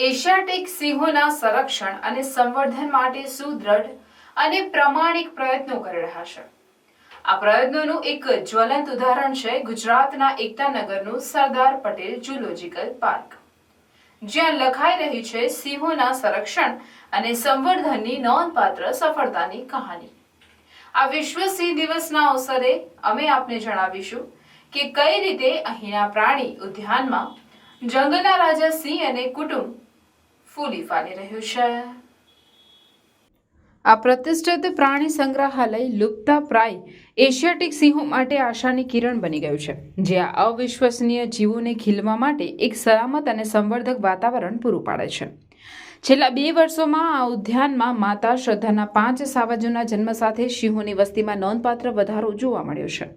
Asiatic સિંહોના સંરક્ષણ અને સંવર્ધન માટે સુદૃઢ અને પ્રામાણિક પ્રયત્નો કરી રહ્યા છે. આ પ્રયત્નોનું એક જ્વલંત ઉદાહરણ છે ગુજરાતના એકતાનગરનું સરદાર પટેલ ઝૂલોજિકલ પાર્ક, જ્યાં લખાઈ રહી છે સિંહોના સંરક્ષણ અને સંવર્ધનની નોંધપાત્ર સફળતાની કહાની. આ વિશ્વ સિંહ દિવસના અવસરે અમે આપને જણાવીશું કે કઈ રીતે અહીંના પ્રાણી ઉદ્યાનમાં જંગલના રાજા સિંહ અને કુટુંબ ફૂલી ફાલી રહ્યું છે. આ પ્રતિષ્ઠિત પ્રાણી સંગ્રહાલય લુપ્તપ્રાય એશિયાટિક સિંહો માટે આશાની કિરણ બની ગયું છે, જે આ અવિશ્વસનીય જીવોને ખીલવા માટે એક સલામત અને સંવર્ધક વાતાવરણ પૂરું પાડે છે. છેલ્લા 2 વર્ષોમાં આ ઉદ્યાનમાં માતા શ્રદ્ધાના 5 સાવજોના જન્મ સાથે સિંહોની વસ્તીમાં નોંધપાત્ર વધારો જોવા મળ્યો છે,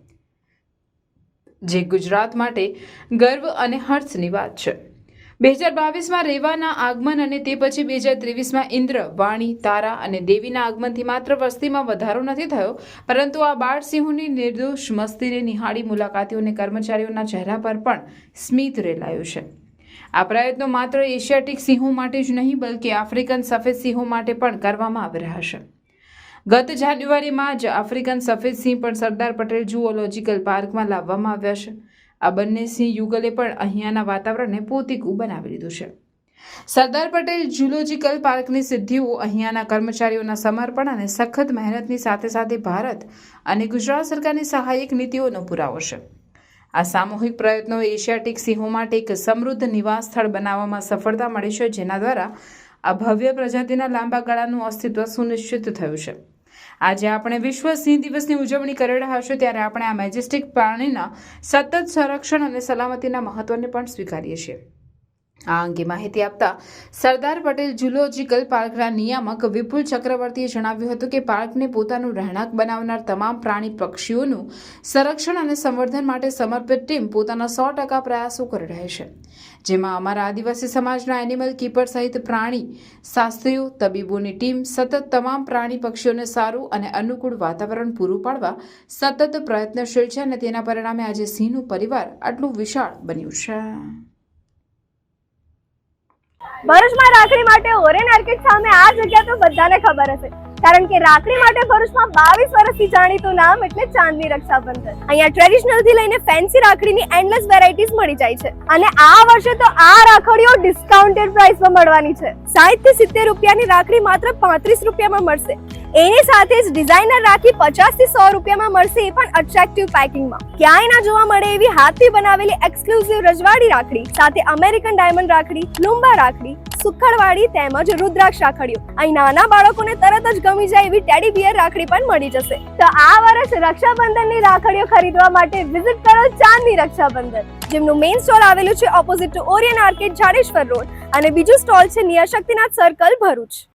જે ગુજરાત માટે ગર્વ અને હર્ષની વાત છે. 2022માં રેવાના આગમન અને તે પછી 2023માં ઇન્દ્ર, વાણી, તારા અને દેવીના આગમનથી માત્ર વસ્તીમાં વધારો નથી થયો, પરંતુ આ બાળ સિંહોની નિર્દોષ મસ્તીને નિહાળી મુલાકાતીઓ અને કર્મચારીઓના ચહેરા પર પણ સ્મિત રેલાયું છે. આ પ્રયત્નો માત્ર એશિયાટિક સિંહો માટે જ નહીં, બલ્કિ આફ્રિકન સફેદ સિંહો માટે પણ કરવામાં આવી રહ્યા છે. ગત જાન્યુઆરીમાં જ આફ્રિકન સફેદ સિંહ પણ સરદાર પટેલ ઝૂઓલોજિકલ પાર્કમાં લાવવામાં આવ્યા છે. આ બંને સિંહ યુગલે પણ અહીંયાના વાતાવરણને પોતીકું બનાવી લીધું છે. સરદાર પટેલ ઝૂલોજિકલ પાર્કની સિદ્ધિઓ અહીંયાના કર્મચારીઓના સમર્પણ અને સખત મહેનતની સાથે સાથે ભારત અને ગુજરાત સરકારની સહાયક નીતિઓનો પુરાવો છે. આ સામૂહિક પ્રયત્નો એશિયાટિક સિંહો માટે એક સમૃદ્ધ નિવાસ સ્થળ બનાવવામાં સફળતા મળી છે, જેના દ્વારા આ ભવ્ય પ્રજાતિના લાંબા ગાળાનું અસ્તિત્વ સુનિશ્ચિત થયું છે. આજે આપણે વિશ્વ સિંહ દિવસની ઉજવણી કરી રહ્યા છીએ, ત્યારે આપણે આ મેજેસ્ટિક પ્રાણીના સતત સંરક્ષણ અને સલામતીના મહત્વને પણ સ્વીકારીએ છીએ. આ અંગે માહિતી આપતા સરદાર પટેલ ઝૂલોજિકલ પાર્કના નિયામક વિપુલ ચક્રવર્તીએ જણાવ્યું હતું કે પાર્કને પોતાનું રહેણાંક બનાવનાર તમામ પ્રાણી પક્ષીઓનું સંરક્ષણ અને સંવર્ધન માટે સમર્પિત ટીમ પોતાના 100% પ્રયાસો કરી રહી છે, જેમાં અમારા આદિવાસી સમાજના એનિમલ કીપર સહિત પ્રાણી શાસ્ત્રીઓ, તબીબોની ટીમ સતત તમામ પ્રાણી પક્ષીઓને સારું અને અનુકૂળ વાતાવરણ પૂરું પાડવા સતત પ્રયત્નશીલ છે, અને તેના પરિણામે આજે સિંહનું પરિવાર આટલું વિશાળ બન્યું છે. ભરૂચમાં રાખડી માટે ઓરેન આર્કેડ સામે આ જગ્યા તો બધાને ખબર હશે, કારણ કે રાખડી માટે ભરૂચમાં 22 વર્ષથી જાણીતું નામ એટલે ચાંદની રક્ષાબંધન. અહીંયા ટ્રેડિશનલ થી લઈને ફેન્સી રાખડીની એન્ડલેસ વેરાયટીઝ મળી જાય છે, અને આ વર્ષે તો આ રાખડીઓ ડિસ્કાઉન્ટેડ પ્રાઇસમાં મળવાની છે. 60 થી 70 રૂપિયાની રાખડી માત્ર 35 રૂપિયામાં મળશે. એની સાથે જ ડિઝાઇનર રાખી 50 થી 100 રૂપિયામાં મળશે, એ પણ અટ્રેક્ટિવ પેકિંગમાં. ક્યાંય ના જોવા મળે એવી હાથથી બનાવેલી એક્સક્લુઝિવ રજવાડી રાખડી સાથે અમેરિકન ડાયમંડ રાખડી, લુંબા રાખડી, સુખડવાળી તેમજ રુદ્રાક્ષ રાખડીઓ. અહીં નાના બાળકોને તરત જ ગમી જાય એવી ટેડી બિયર રાખડી પણ મળી જશે. તો આ વર્ષ રક્ષાબંધનની રાખડીઓ ખરીદવા માટે વિઝિટ કરો ચાંદની રક્ષાબંધન, જેમનું મેઇન સ્ટોલ આવેલું છે opposite to Orion arcade, Jadeshwar road, અને બીજું સ્ટોલ છે નિયર શક્તિનાથ સર્કલ, ભરૂચ.